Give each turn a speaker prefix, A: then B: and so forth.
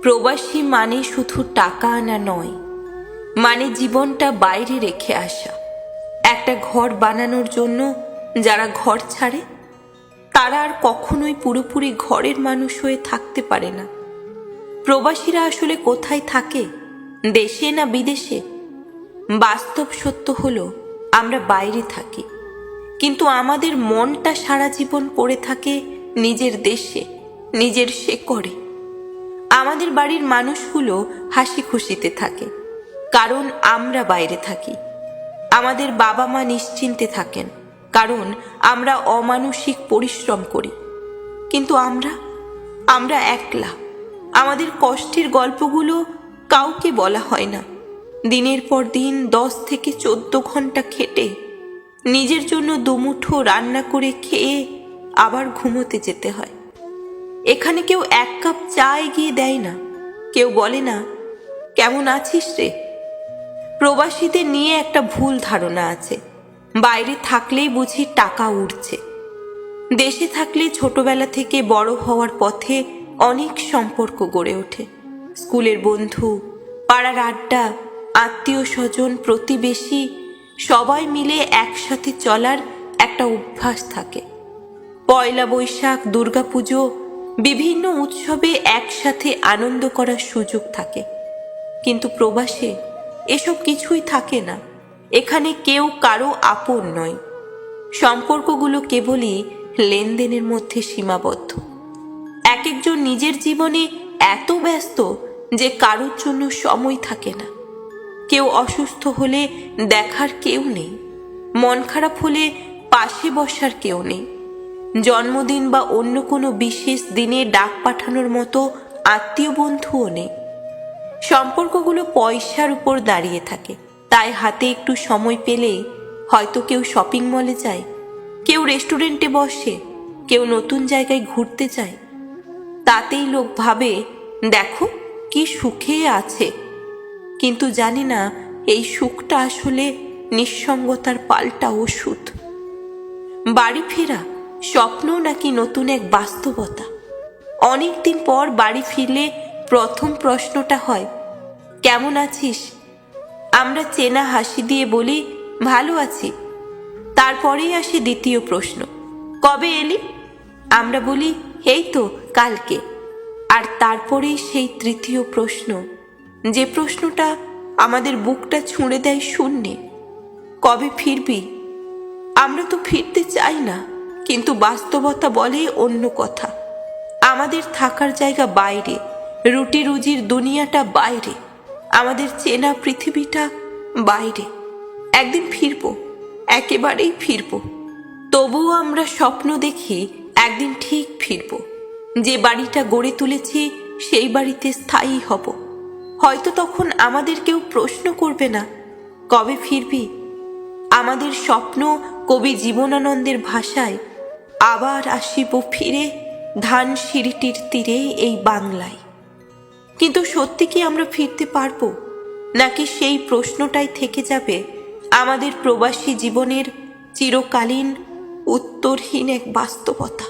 A: প্রবাসী মানে শুধু টাকা আনা নয়, মানে জীবনটা বাইরে রেখে আসা। একটা ঘর বানানোর জন্য যারা ঘর ছাড়ে তারা আর কখনোই পুরোপুরি ঘরের মানুষ হয়ে থাকতে পারে না। প্রবাসীরা আসলে কোথায় থাকে, দেশে না বিদেশে? বাস্তব সত্য হলো আমরা বাইরে থাকি, কিন্তু আমাদের মনটা সারা জীবন পড়ে থাকে নিজের দেশে, নিজের শেকড়ে। আমাদের বাড়ির মানুষগুলো হাসি খুশিতে থাকে কারণ আমরা বাইরে থাকি। আমাদের বাবা মা নিশ্চিন্তে থাকেন কারণ আমরা অমানসিক পরিশ্রম করি। কিন্তু আমরা একলা। আমাদের কষ্টের গল্পগুলো কাউকে বলা হয় না। দিনের পর দিন 10 থেকে 14 ঘন্টা খেটে নিজের জন্য দুমুঠো রান্না করে খেয়ে আবার ঘুমোতে যেতে হয়। এখানে কেউ 1 কাপ চা এগিয়ে দেয় না, কেউ বলে না কেমন আছিস রে। প্রবাসীদের নিয়ে একটা ভুল ধারণা আছে, বাইরে থাকলেই বুঝি টাকা উঠছে। দেশে থাকলে ছোটবেলা থেকে বড় হওয়ার পথে অনেক সম্পর্ক গড়ে ওঠে। স্কুলের বন্ধু, পাড়ার আড্ডা, আত্মীয় স্বজন, প্রতিবেশী সবাই মিলে একসাথে চলার একটা অভ্যাস থাকে। পয়লা বৈশাখ, দুর্গাপুজো, বিভিন্ন উৎসবে একসাথে আনন্দ করার সুযোগ থাকে। কিন্তু প্রবাসে এসব কিছুই থাকে না। এখানে কেউ কারো আপন নয়। সম্পর্কগুলো কেবলই লেনদেনের মধ্যে সীমাবদ্ধ। এক একজন নিজের জীবনে এত ব্যস্ত যে কারোর জন্য সময় থাকে না। কেউ অসুস্থ হলে দেখার কেউ নেই, মন খারাপ হলে পাশে বসার কেউ নেই, জন্মদিন বা অন্য কোনো বিশেষ দিনে ডাক পাঠানোর মতো আত্মীয় বন্ধুও নেই। সম্পর্কগুলো পয়সার উপর দাঁড়িয়ে থাকে। তাই হাতে একটু সময় পেলেই হয়তো কেউ শপিং মলে যায়, কেউ রেস্টুরেন্টে বসে, কেউ নতুন জায়গায় ঘুরতে যায়। তাতেই লোক ভাবে দেখো কি সুখে আছে, কিন্তু জানি না এই সুখটা আসলে নিঃসঙ্গতার পাল্টা ওষুধ। বাড়ি ফেরা স্বপ্ন নাকি নতুন এক বাস্তবতা? অনেকদিন পর বাড়ি ফিরলে প্রথম প্রশ্নটা হয় কেমন আছিস? আমরা চেনা হাসি দিয়ে বলি ভালো আছি। তারপরেই আসে দ্বিতীয় প্রশ্ন, কবে এলি? আমরা বলি এই তো কালকে। আর তারপরেই সেই তৃতীয় প্রশ্ন, যে প্রশ্নটা আমাদের বুকটা ছুঁড়ে দেয় শূন্যে, কবে ফিরবি? আমরা তো ফিরতে চাই না, কিন্তু বাস্তবতা বলে অন্য কথা। আমাদের থাকার জায়গা বাইরে, রুটি রুজির দুনিয়াটা বাইরে, আমাদের চেনা পৃথিবীটা বাইরে। একদিন ফিরবো, একেবারেই ফিরবো। তবুও আমরা স্বপ্ন দেখি একদিন ঠিক ফিরবো। যে বাড়িটা গড়ে তুলেছি সেই বাড়িতে স্থায়ী হব। হয়তো তখন আমাদের কেউ প্রশ্ন করবে না কবে ফিরবি। আমাদের স্বপ্ন কবি জীবনানন্দের ভাষায় আবার আসিব ফিরে ধান সিঁড়িটির তীরে এই বাংলায়। কিন্তু সত্যি কি আমরা ফিরতে পারবো, নাকি সেই প্রশ্নটাই থেকে যাবে আমাদের প্রবাসী জীবনের চিরকালীন উত্তরহীন এক বাস্তবতা?